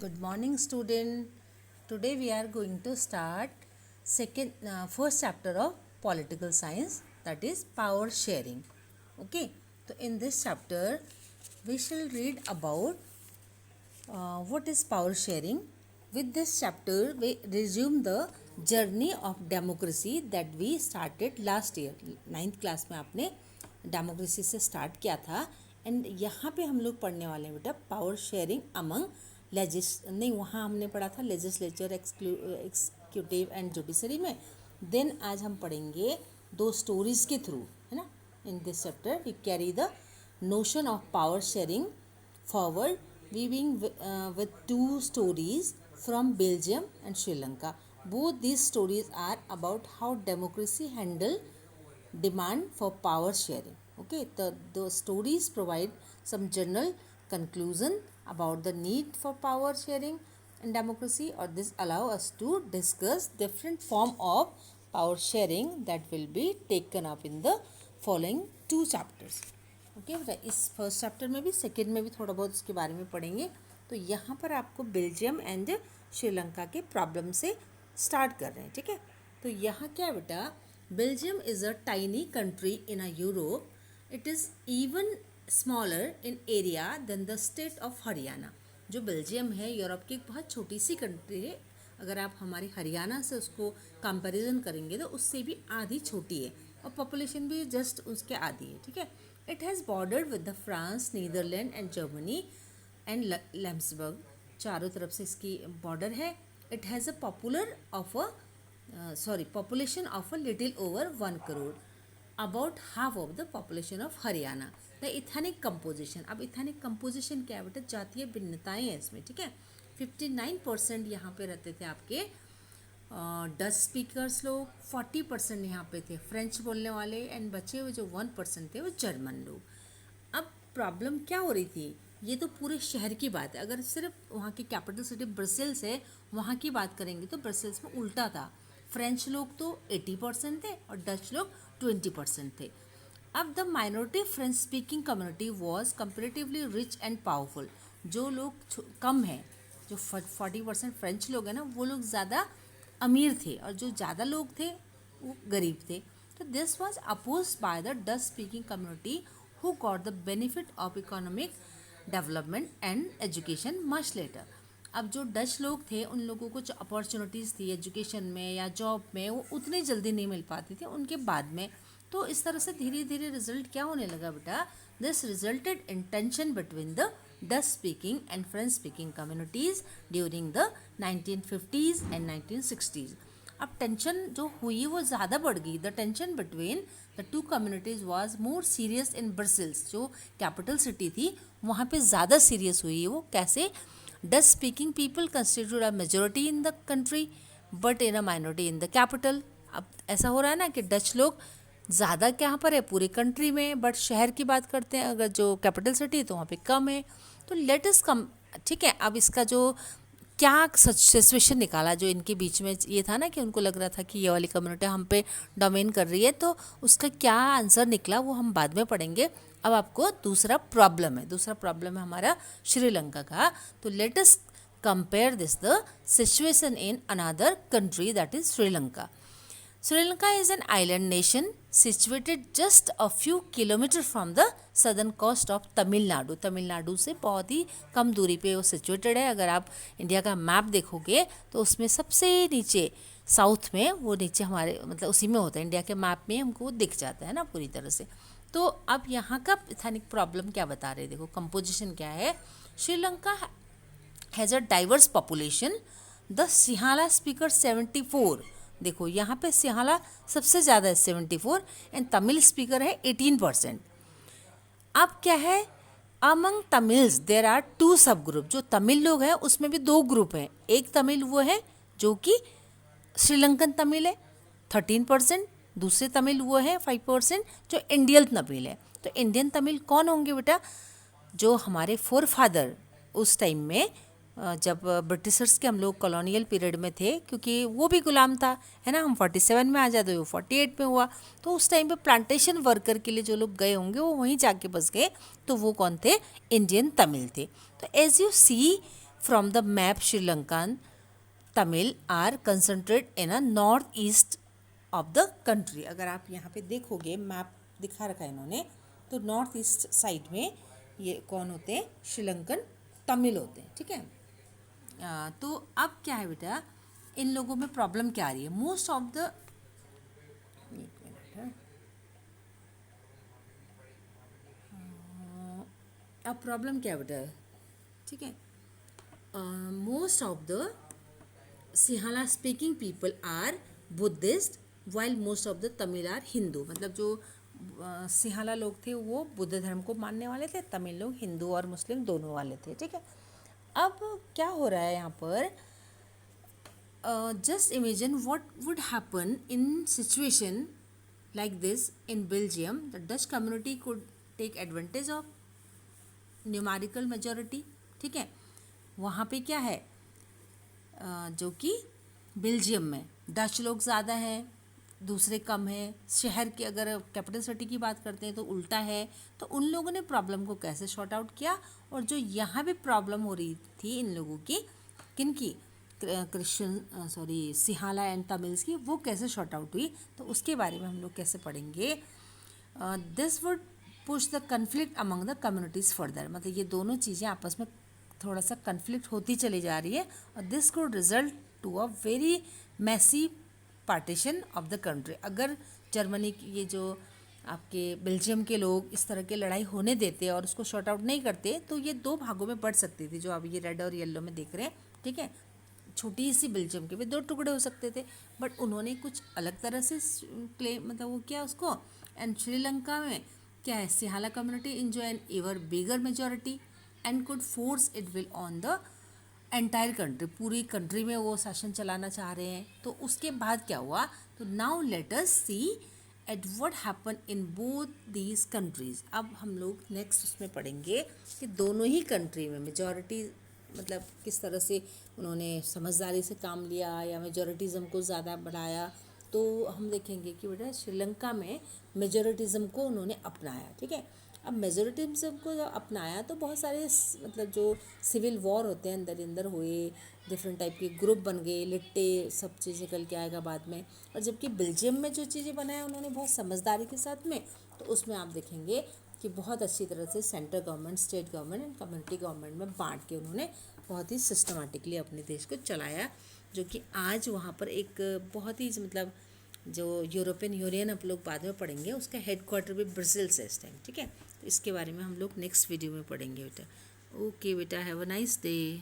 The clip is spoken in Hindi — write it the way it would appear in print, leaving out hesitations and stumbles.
Good morning, student. Today we are going to start first chapter of political science, that is power sharing. Okay. So in this chapter we shall read about what is power sharing. With this chapter we resume the journey of democracy that we started last year. 9th class में आपने डेमोक्रेसी से स्टार्ट किया था एंड यहाँ पे हम लोग पढ़ने वाले हैं बेटा पावर शेयरिंग अमंग नहीं, वहाँ हमने पढ़ा था लेजिस्लेचर, एक्सिक्यूटिव एंड जुडिशरी में. देन आज हम पढ़ेंगे दो स्टोरीज के थ्रू, है ना. In this chapter we carry the notion of power sharing forward, weaving with two stories from Belgium and Sri Lanka. Both these stories are about how democracy handle demand for power sharing. Okay, the stories provide some general conclusion about the need for power sharing in democracy, or this allow us to discuss different form of power sharing that will be taken up in the following two chapters. Okay इस फर्स्ट चैप्टर में भी सेकेंड में भी थोड़ा बहुत इसके बारे में पढ़ेंगे. तो यहाँ पर आपको बेल्जियम एंड श्रीलंका के प्रॉब्लम से स्टार्ट कर रहे हैं. ठीक है, तो यहाँ क्या है बेटा, Belgium is a tiny country in a Europe. It is even smaller in area than the state of Haryana. जो बेल्जियम है यूरोप की एक बहुत छोटी सी कंट्री है. अगर आप हमारी हरियाणा से उसको कंपैरिजन करेंगे तो उससे भी आधी छोटी है और पॉपुलेशन भी जस्ट उसके आधी है. ठीक है, it has bordered with the France, Netherlands and Germany and Luxembourg. चारों तरफ से इसकी बॉर्डर है. It has a population of a little over 1 crore, about half of the population of Haryana. The ethnic composition. अब ethnic composition क्या है बेटा, जातीय भिन्नताएं हैं इसमें. ठीक है, 59% यहाँ पे रहते थे आपके डच स्पीकर्स लोग, 40% यहाँ पे थे फ्रेंच बोलने वाले एंड बचे हुए जो 1% थे वो जर्मन लोग. अब प्रॉब्लम क्या हो रही थी, ये तो पूरे शहर की बात है. अगर सिर्फ वहाँ की कैपिटल सिटी ब्रसेल्स है वहाँ की बात करेंगे तो ब्रसेल्स में उल्टा था. फ्रेंच लोग तो 80% थे और डच लोग 20% थे. अब the minority French speaking community was comparatively rich and powerful. जो लोग कम हैं, जो 40% फ्रेंच लोग हैं ना, वो लोग ज़्यादा अमीर थे और जो ज़्यादा लोग थे वो गरीब थे. तो this was oppose by the Dutch speaking community who got the benefit of economic development and education much later. अब जो डच लोग थे उन लोगों को जो अपॉर्चुनिटीज़ थी एजुकेशन में या जॉब में वो उतनी जल्दी नहीं मिल पाती थी उनके बाद में. तो इस तरह से धीरे धीरे रिजल्ट क्या होने लगा बेटा, this resulted in tension between the Dutch speaking and French speaking communities during the 1950s and 1960s. अब टेंशन जो हुई वो ज़्यादा बढ़ गई. The tension between the two communities was more serious in Brussels. जो कैपिटल सिटी थी वहाँ पे ज़्यादा सीरियस हुई. वो कैसे, Dutch speaking people constitute a majority in the country but in a minority in the capital. अब ऐसा हो रहा है ना कि डच लोग ज़्यादा क्या पर है पूरी कंट्री में, बट शहर की बात करते हैं अगर जो कैपिटल सिटी है तो वहाँ पे कम है. तो लेट अस कम. ठीक है, अब इसका जो क्या सिचुएशन निकाला जो इनके बीच में ये था ना कि उनको लग रहा था कि ये वाली कम्युनिटी हम पे डोमेन कर रही है, तो उसका क्या आंसर निकला वो हम बाद में पढ़ेंगे. अब आपको दूसरा प्रॉब्लम है हमारा श्रीलंका का. तो let us compare this the situation in another country that is Sri Lanka. Sri Lanka is an island nation situated just a few kilometers from the southern coast of Tamil Nadu. Tamil Nadu से बहुत ही कम दूरी पे वो सिचुएटेड है. अगर आप इंडिया का मैप देखोगे तो उसमें सबसे नीचे साउथ में वो नीचे हमारे मतलब उसी में होता है. इंडिया के मैप में हमको वो दिख जाता है ना पूरी तरह से. तो अब यहाँ का एथनिक प्रॉब्लम क्या बता रहे हैं, देखो कंपोजिशन क्या है. Sri Lanka has a diverse population. The Sinhala speaker 74. देखो यहाँ पे सिंहाला सबसे ज़्यादा है 74 एंड तमिल स्पीकर है 18%. अब क्या है, अमंग तमिल्स देर आर 2 सब ग्रुप. जो तमिल लोग हैं उसमें भी 2 ग्रुप हैं. एक तमिल वो है जो कि श्रीलंकन तमिल है 13%, दूसरे तमिल वो है 5% जो इंडियन तमिल है. तो इंडियन तमिल कौन होंगे बेटा, जो हमारे फोर फादर उस टाइम में जब ब्रिटिशर्स के हम लोग कॉलोनियल पीरियड में थे, क्योंकि वो भी गुलाम था, है ना. हम 47 में आज़ाद हुए, 48 में हुआ. तो उस टाइम पे प्लांटेशन वर्कर के लिए जो लोग गए होंगे वो वहीं जाके बस गए. तो वो कौन थे, इंडियन तमिल थे. तो as you see from the map Sri Lankan Tamil are concentrated in a north east of the country. अगर आप यहाँ पे देखोगे मैप दिखा रखा है इन्होंने, तो नॉर्थ ईस्ट साइड में ये कौन होते हैं, श्रीलंकन तमिल होते हैं, ठीक है। तो अब क्या है बेटा, इन लोगों में प्रॉब्लम क्या आ रही है, मोस्ट ऑफ द, एक मिनट है, अब प्रॉब्लम क्या है बेटा, ठीक है, most of the Sinhala speaking people are Buddhist while most of the Tamil are Hindu. मतलब जो सिंहाला लोग थे वो बुद्ध धर्म को मानने वाले थे, तमिल लोग हिंदू और मुस्लिम दोनों वाले थे, ठीक है। अब क्या हो रहा है यहाँ पर, just imagine what would happen in situation like this in Belgium. The Dutch community could take advantage of numerical majority, ठीक है। वहाँ पे क्या है, जो कि बेल्जियम में डच लोग ज़्यादा हैं, दूसरे कम हैं। शहर की अगर कैपिटल सिटी की बात करते हैं तो उल्टा है। तो उन लोगों ने प्रॉब्लम को कैसे शॉर्ट आउट किया, और जो यहाँ भी प्रॉब्लम हो रही थी इन लोगों की, किन की, क्रिश्चियन सिंहाला एंड तमिल्स की, वो कैसे शॉर्ट आउट हुई, तो उसके बारे में हम लोग कैसे पढ़ेंगे। This would push the conflict among the communities further. मतलब ये दोनों चीज़ें आपस में थोड़ा सा कन्फ्लिक्ट होती चली जा रही है, और this could result to a very messy partition of the country. अगर जर्मनी की ये जो आपके बेल्जियम के लोग इस तरह की लड़ाई होने देते और उसको शॉर्ट आउट नहीं करते, तो ये दो भागों में बढ़ सकती थी, जो आप ये रेड और येलो में देख रहे हैं, ठीक है। छोटी सी बेल्जियम के भी दो टुकड़े हो सकते थे, बट उन्होंने कुछ अलग तरह से क्लेम, मतलब वो किया उसको। एंड श्रीलंका में क्या है, Sinhala community enjoy an ever bigger majority and could force its will on the entire country. पूरी कंट्री में वो शासन चलाना चाह रहे हैं। तो उसके बाद क्या हुआ, तो now let us see at what happen in both these countries. अब हम लोग नेक्स्ट उसमें पढ़ेंगे कि दोनों ही कंट्री में मेजॉरिटी, मतलब किस तरह से उन्होंने समझदारी से काम लिया या मेजॉरिटिज़म को ज़्यादा बढ़ाया। तो हम देखेंगे कि बेटा श्रीलंका में मेजॉरिटिज़म को उन्होंने अपनाया, ठीक है। अब मेजॉरिटिज्म को जब अपनाया तो बहुत सारे मतलब जो सिविल वॉर होते हैं अंदर हुए, डिफरेंट टाइप के ग्रुप बन गए, लिट्टे, सब चीज़ निकल के आएगा बाद में। और जबकि बेल्जियम में जो चीज़ें बनाया उन्होंने बहुत समझदारी के साथ में, तो उसमें आप देखेंगे कि बहुत अच्छी तरह से central government, state government and community government में बांट के उन्होंने बहुत ही सिस्टमेटिकली अपने देश को चलाया, जो कि आज वहाँ पर एक बहुत ही मतलब जो यूरोपियन यूनियन आप लोग बाद में पढ़ेंगे, उसका हेडक्वार्टर भी ब्राज़ील से इस टाइम, ठीक है। तो इसके बारे में हम लोग नेक्स्ट वीडियो में पढ़ेंगे बेटा। ओके बेटा, हैव अ नाइस डे।